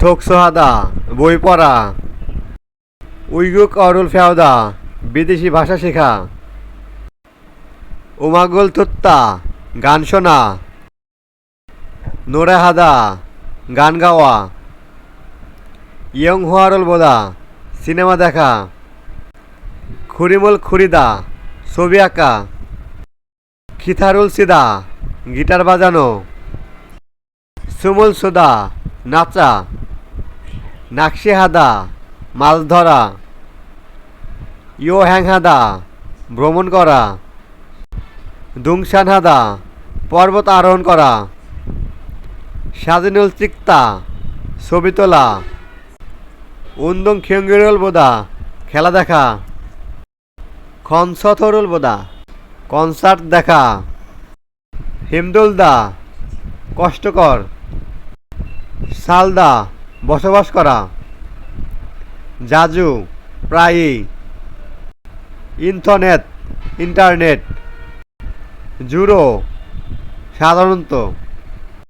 থোকসোহাদা বই পড়া। উইগুক অরুল ফেওদা বিদেশি ভাষা শেখা। উমাগল তুত্তা গান শোনা। নোরাহাদা গান গাওয়া। ইয়ং হোয়ারল বোদা সিনেমা দেখা। খুরিমুল খুরিদা ছবি আঁকা। খিথারুল সিদা গিটার বাজানো। সুমুল সুদা নাচা। নাকশি হাদা মাছ ধরা। ইয়ো হ্যাং হাদা ভ্রমণ করা। দুংশান হাদা পর্বত আরোহণ করা। সাজিনুল চিক্তা ছবি তোলা। উন্দং খিয়ঙ্গিরুল বোদা খেলা দেখা। খনসথরুল বোদা কনসার্ট দেখা। হিমদুলদা কষ্টকর। সালদা বসবাস করা। জাজু প্রায়ই। ইন্টারনেট জুরো সাধারণত।